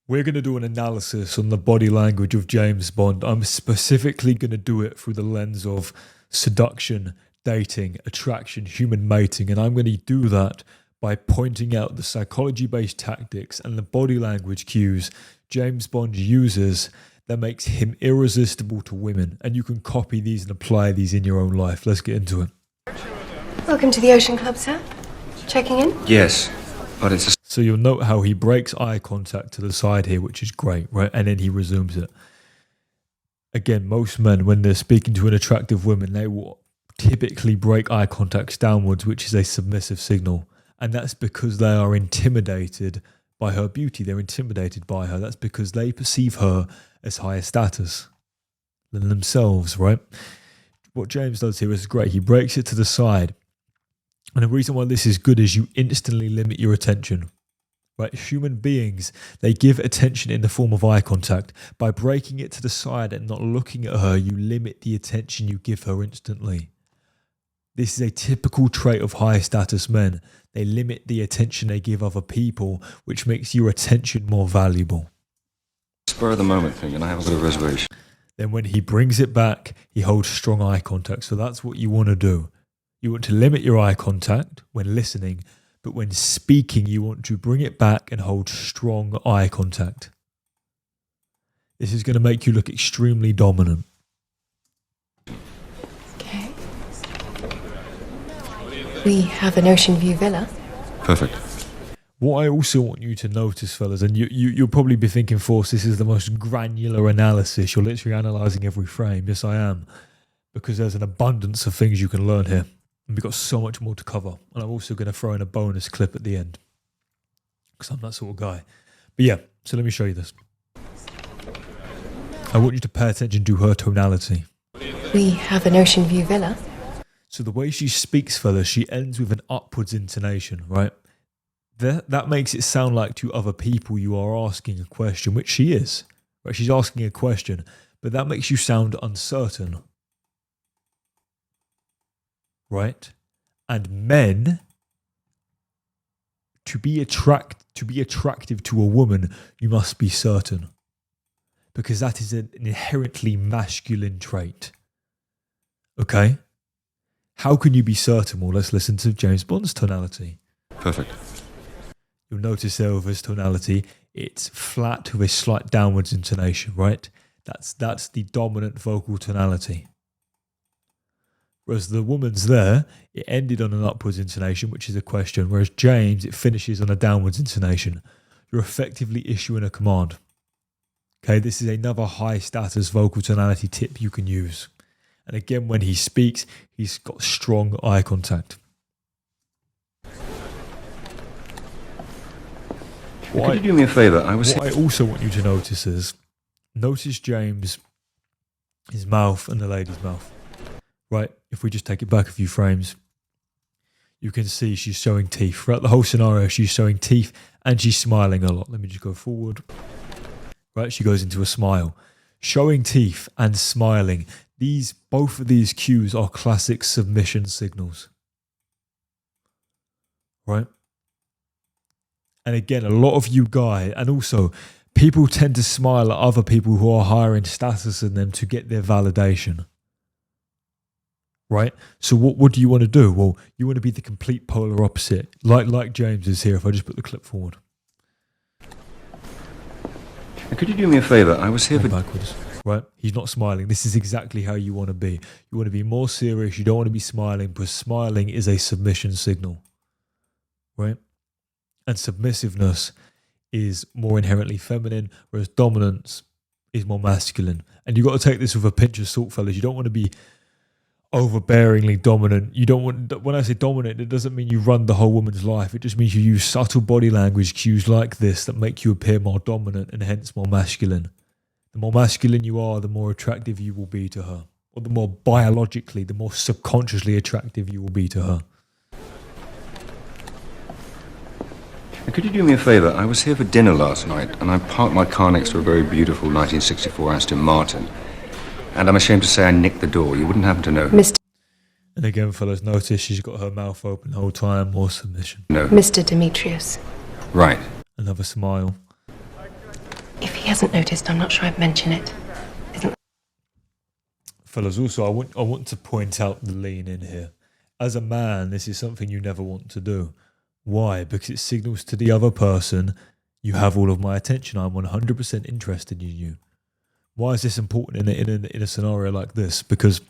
We're going to do an analysis on the body language of James Bond. I'm specifically going to do it through the lens of seduction, dating, attraction, human mating, and I'm going to do that by pointing out the psychology-based tactics and the body language cues James Bond uses that makes him irresistible to women. And you can copy these and apply these in your own life. Let's get into it. Welcome to the Ocean Club, sir. Checking in? Yes, but it's a... So you'll note how he breaks eye contact to the side here, which is great, right? And then he resumes it. Again, most men, when they're speaking to an attractive woman, they will typically break eye contacts downwards, which is a submissive signal. And that's because they are intimidated by her beauty. They're intimidated by her. That's because they perceive her as higher status than themselves, right? What James does here is great. He breaks it to the side. And the reason why this is good is you instantly limit your attention. Right? Human beings, they give attention in the form of eye contact. By breaking it to the side and not looking at her, you limit the attention you give her instantly. This is a typical trait of high status men. They limit the attention they give other people, which makes your attention more valuable. spur of the moment thing, and I have a bit of reservation. Then when he brings it back, he holds strong eye contact. So that's what you want to do. You want to limit your eye contact when listening, but when speaking, you want to bring it back and hold strong eye contact. This is going to make you look extremely dominant. Okay. We have an ocean view villa. Perfect. What I also want you to notice, fellas, and you'll probably be thinking, Force, this is the most granular analysis. You're literally analysing every frame. Yes, I am. Because there's an abundance of things you can learn here. And we've got so much more to cover. And I'm also going to throw in a bonus clip at the end. Because I'm that sort of guy. But yeah, so let me show you this. I want you to pay attention to her tonality. We have an ocean view villa. So the way she speaks, fellas, she ends with an upwards intonation, right? That makes it sound like to other people you are asking a question, which she is. Right? She's asking a question, but that makes you sound uncertain. Right? And men, to be attractive to a woman, you must be certain. Because that is an inherently masculine trait. Okay? How can you be certain? Well, let's listen to James Bond's tonality. Perfect. You'll notice there with his tonality, it's flat with a slight downwards intonation, right? That's the dominant vocal tonality. Whereas the woman's there, it ended on an upwards intonation, which is a question. Whereas James, it finishes on a downwards intonation. You're effectively issuing a command. Okay, this is another high status vocal tonality tip you can use. And again, when he speaks, he's got strong eye contact. Could you do me a favour? What I also want you to notice is, notice James, his mouth and the lady's mouth. Right? If we just take it back a few frames, you can see she's showing teeth. Throughout the whole scenario, she's showing teeth and she's smiling a lot. Let me just go forward. Right? She goes into a smile. Showing teeth and smiling. Both of these cues are classic submission signals. Right? And again, a lot of you guys, and also people tend to smile at other people who are higher in status than them to get their validation. Right? So what do you want to do? Well, you want to be the complete polar opposite, like James is here. If I just put the clip forward. Could you do me a favour? I was here for... Backwards. Right? He's not smiling. This is exactly how you want to be. You want to be more serious. You don't want to be smiling, because smiling is a submission signal. Right? And submissiveness is more inherently feminine, whereas dominance is more masculine. And you've got to take this with a pinch of salt, fellas. You don't want to be overbearingly dominant. You don't want, when I say dominant, it doesn't mean you run the whole woman's life. It just means you use subtle body language cues like this that make you appear more dominant and hence more masculine. The more masculine you are, the more attractive you will be to her. Or the more biologically, the more subconsciously attractive you will be to her. Could you do me a favour? I was here for dinner last night, and I parked my car next to a very beautiful 1964 Aston Martin. And I'm ashamed to say I nicked the door. You wouldn't happen to know. Mr. And again, fellas, notice she's got her mouth open the whole time, more submission. No. Mr. Demetrius. Right. Another smile. hasn't noticed, I'm not sure I'd mention it. Isn't Fellas, also, I want to point out the lean in here. As a man, this is something you never want to do. Why? Because it signals to the other person, you have all of my attention. I'm 100% interested in you. Why is this important in a scenario like this? Because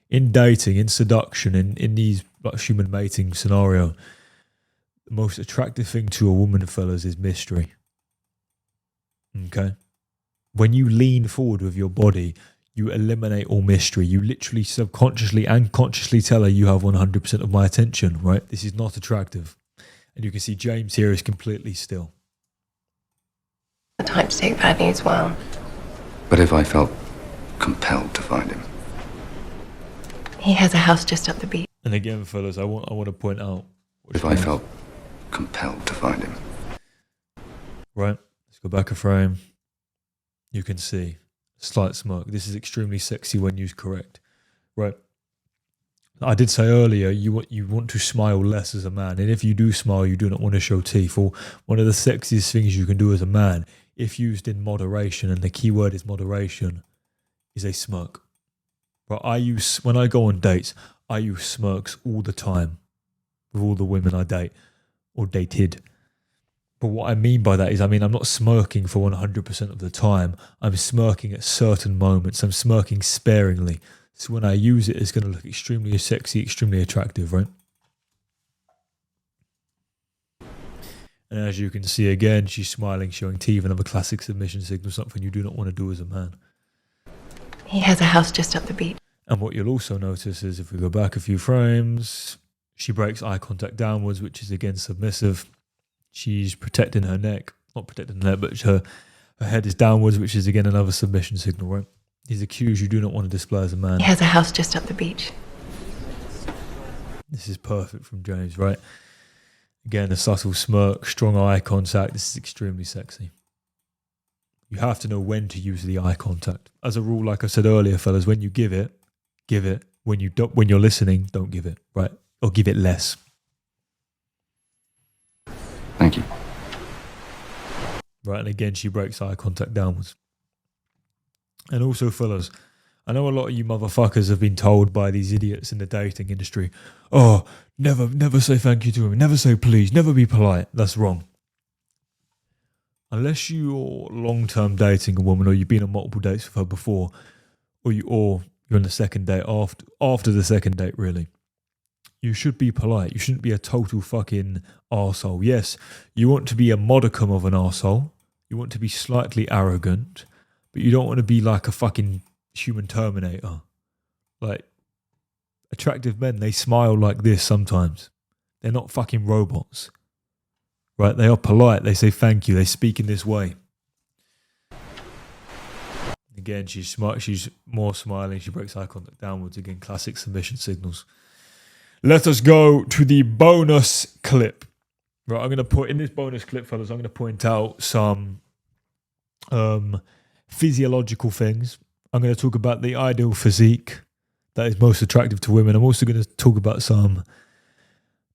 in dating, in seduction, in these like human mating scenario, the most attractive thing to a woman, fellas, is mystery. Okay? When you lean forward with your body, you eliminate all mystery. You literally subconsciously and consciously tell her you have 100% of my attention, right? This is not attractive. And you can see James here is completely still. the type to take bad news well. But if I felt compelled to find him? He has a house just up the beach. And again, fellas, I want to point out. If I felt compelled to find him? Right, let's go back a frame. You can see slight smirk. This is extremely sexy when used correct. Right. I did say earlier you want to smile less as a man, and if you do smile, you do not want to show teeth. Or one of the sexiest things you can do as a man, if used in moderation, and the key word is moderation, is a smirk. But when I go on dates, I use smirks all the time with all the women I date or dated. But what I mean by that is, I'm not smirking for 100% of the time. I'm smirking at certain moments. I'm smirking sparingly. So when I use it, it's going to look extremely sexy, extremely attractive, right? And as you can see again, she's smiling, showing teeth, another classic submission signal, something you do not want to do as a man. He has a house just up the beach. And what you'll also notice is if we go back a few frames, she breaks eye contact downwards, which is again submissive. She's protecting her neck, not protecting her neck, but her head is downwards, which is again another submission signal, right? These are cues you do not want to display as a man. He has a house just up the beach. This is perfect from James, right? Again, a subtle smirk, strong eye contact. This is extremely sexy. You have to know when to use the eye contact. As a rule, like I said earlier, fellas, when you give it. When you're listening, don't give it, right? Or give it less. Thank you. Right, and again, she breaks eye contact downwards. And also, fellas, I know a lot of you motherfuckers have been told by these idiots in the dating industry, oh, never say thank you to him, never say please, never be polite. That's wrong. Unless you're long-term dating a woman or you've been on multiple dates with her before, or you're on the second date after the second date, really. You should be polite. You shouldn't be a total fucking arsehole. Yes, you want to be a modicum of an arsehole. You want to be slightly arrogant, but you don't want to be like a fucking human terminator. Like, attractive men, they smile like this sometimes. They're not fucking robots. Right? They are polite. They say thank you. They speak in this way. Again, she's smart. She's more smiling. She breaks eye contact downwards. Again, classic submission signals. Let us go to the bonus clip. Right, I'm going to put in this bonus clip, fellas, I'm going to point out some physiological things. I'm going to talk about the ideal physique that is most attractive to women. I'm also going to talk about some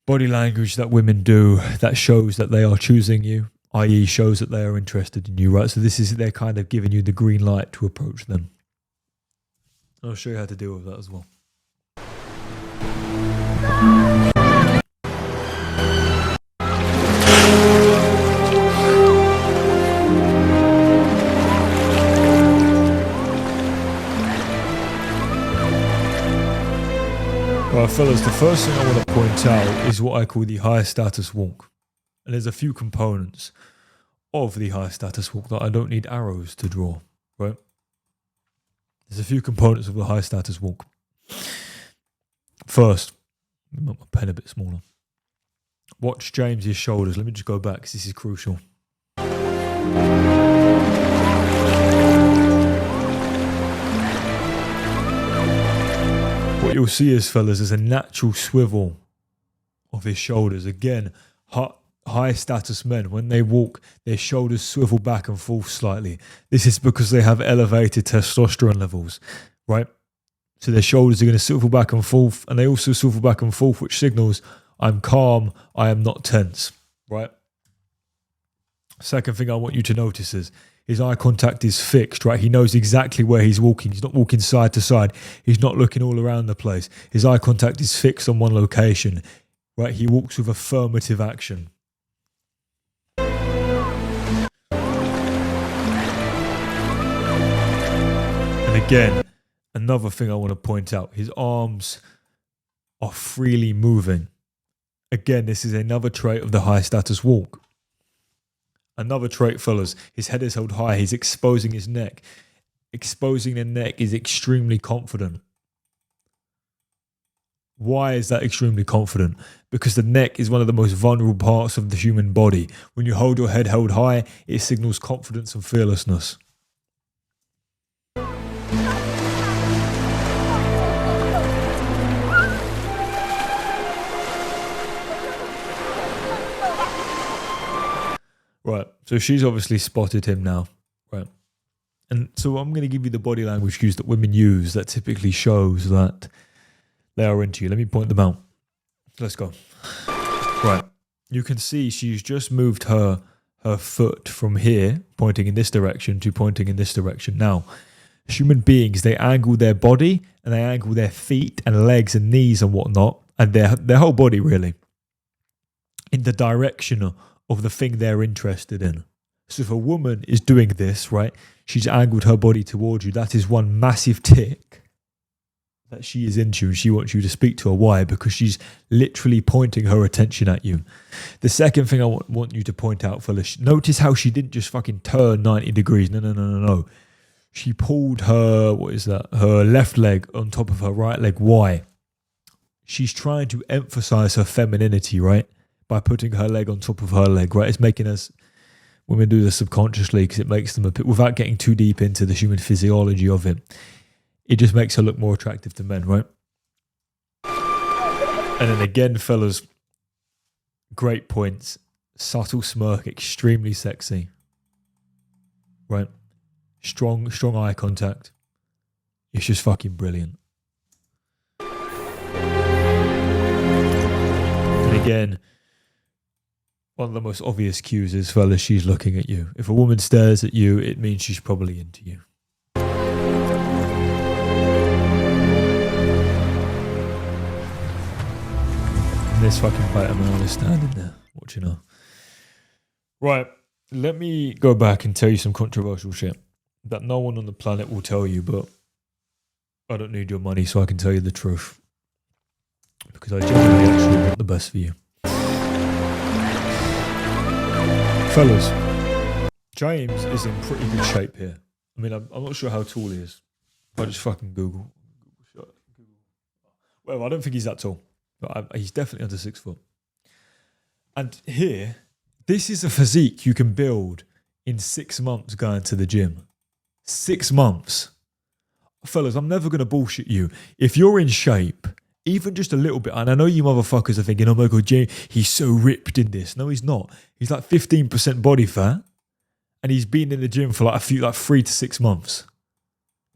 body language that women do that shows that they are choosing you, i.e. shows that they are interested in you, right? So they're kind of giving you the green light to approach them. I'll show you how to deal with that as well. Right, fellas, the first thing I want to point out is what I call the high status walk. And there's a few components of the high status walk that I don't need arrows to draw, right? There's a few components of the high status walk. First, make my pen a bit smaller. Watch James's shoulders. Let me just go back because this is crucial. What you'll see is, fellas, is a natural swivel of his shoulders. Again, high status men, when they walk, their shoulders swivel back and forth slightly. This is because they have elevated testosterone levels, right? So their shoulders are going to swivel back and forth, and they also swivel back and forth, which signals I'm calm, I am not tense, right? Second thing I want you to notice is his eye contact is fixed, right? He knows exactly where he's walking. He's not walking side to side. He's not looking all around the place. His eye contact is fixed on one location, right? He walks with affirmative action. And again, another thing I want to point out, his arms are freely moving. Again, this is another trait of the high status walk. Another trait, fellas, his head is held high. He's exposing his neck. Exposing the neck is extremely confident. Why is that extremely confident? Because the neck is one of the most vulnerable parts of the human body. When you hold your head held high, it signals confidence and fearlessness. Right, so she's obviously spotted him now, right? And so I'm going to give you the body language cues that women use that typically shows that they are into you. Let me point them out. Let's go. Right, you can see she's just moved her foot from here, pointing in this direction, to pointing in this direction. Now, human beings, they angle their body and they angle their feet and legs and knees and whatnot, and their whole body really, in the direction of the thing they're interested in. So if a woman is doing this, right, she's angled her body towards you. That is one massive tick that she is into and she wants you to speak to her. Why? Because she's literally pointing her attention at you. The second thing I want you to point out, fellas, notice how she didn't just fucking turn 90 degrees. No. She pulled her, her left leg on top of her right leg. Why? She's trying to emphasize her femininity, right? By putting her leg on top of her leg, right? It's making us, women do this subconsciously because it makes them a bit, without getting too deep into the human physiology of it, it just makes her look more attractive to men, right? And then again, fellas, great points. Subtle smirk, extremely sexy, right? Strong eye contact. It's just fucking brilliant. And again, one of the most obvious cues is, fellas, she's looking at you. If a woman stares at you, it means she's probably into you. And this fucking bite of man is standing there watching her. Right, let me go back and tell you some controversial shit that no one on the planet will tell you, but I don't need your money, so I can tell you the truth. Because I genuinely actually want the best for you. Fellas, James is in pretty good shape here. I mean, I'm not sure how tall he is. I just fucking Google. Well, I don't think he's that tall. But he's definitely under 6 foot. And here, this is a physique you can build in 6 months going to the gym. 6 months. Fellas, I'm never going to bullshit you. If you're in shape, even just a little bit, and I know you motherfuckers are thinking, oh my God, Jay, he's so ripped in this. No, he's not. He's like 15% body fat, and he's been in the gym for like 3 to 6 months.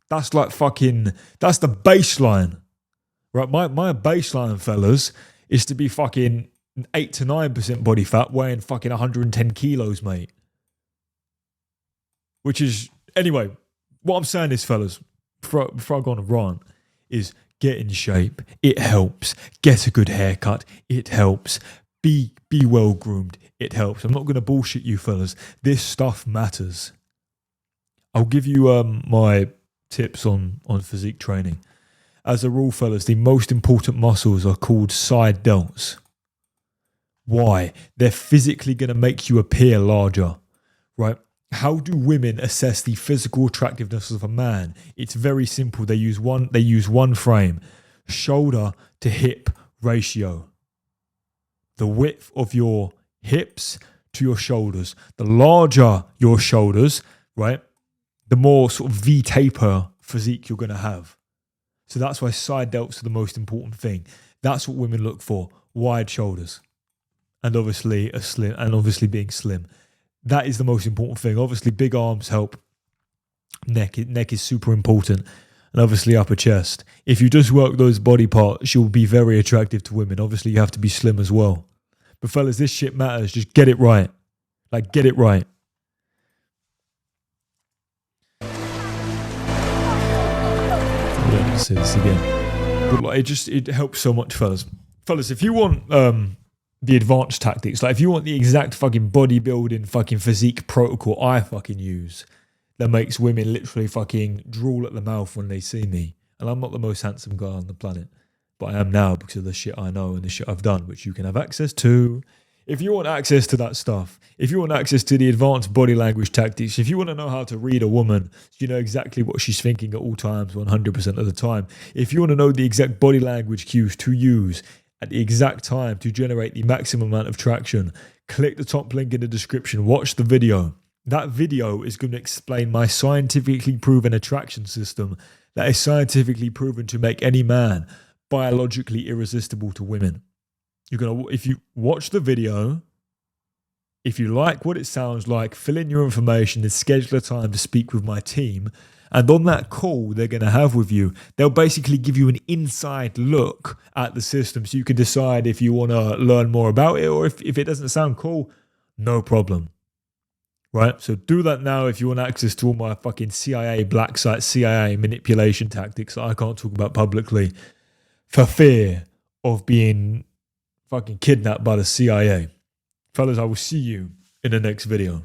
That's like fucking, that's the baseline. Right, my baseline, fellas, is to be fucking 8 to 9% body fat, weighing fucking 110 kilos, mate. Which is, anyway, what I'm saying is, fellas, before I go on a rant, is get in shape. It helps. Get a good haircut. It helps. Be well groomed. It helps. I'm not going to bullshit you, fellas. This stuff matters. I'll give you my tips on physique training. As a rule, fellas, the most important muscles are called side delts. Why? They're physically going to make you appear larger, right? How do women assess the physical attractiveness of a man? It's very simple. They use one frame, shoulder to hip ratio. The width of your hips to your shoulders. The larger your shoulders, right, the more sort of V-taper physique you're going to have. So that's why side delts are the most important thing. That's what women look for. Wide shoulders. And obviously being slim. That is the most important thing. Obviously big arms help. Neck is super important. And obviously upper chest. If you just work those body parts, you'll be very attractive to women. Obviously you have to be slim as well. But fellas, this shit matters. Just get it right. Like, get it right. Let's say this again. But like, it helps so much, fellas. Fellas, if you want the advanced tactics, like if you want the exact fucking bodybuilding fucking physique protocol I fucking use that makes women literally fucking drool at the mouth when they see me. And I'm not the most handsome guy on the planet, but I am now because of the shit I know and the shit I've done, which you can have access to. If you want access to that stuff, if you want access to the advanced body language tactics, if you want to know how to read a woman, so you know exactly what she's thinking at all times, 100% of the time, if you want to know the exact body language cues to use at the exact time to generate the maximum amount of traction, click the top link in the description, watch the video. That video is going to explain my scientifically proven attraction system that is scientifically proven to make any man biologically irresistible to women. If you watch the video, if you like what it sounds like, fill in your information and schedule a time to speak with my team. And on that call they're going to have with you, they'll basically give you an inside look at the system so you can decide if you want to learn more about it, or if it doesn't sound cool, no problem. Right? So do that now if you want access to all my fucking CIA black site, CIA manipulation tactics that I can't talk about publicly for fear of being fucking kidnapped by the CIA. Fellas, I will see you in the next video.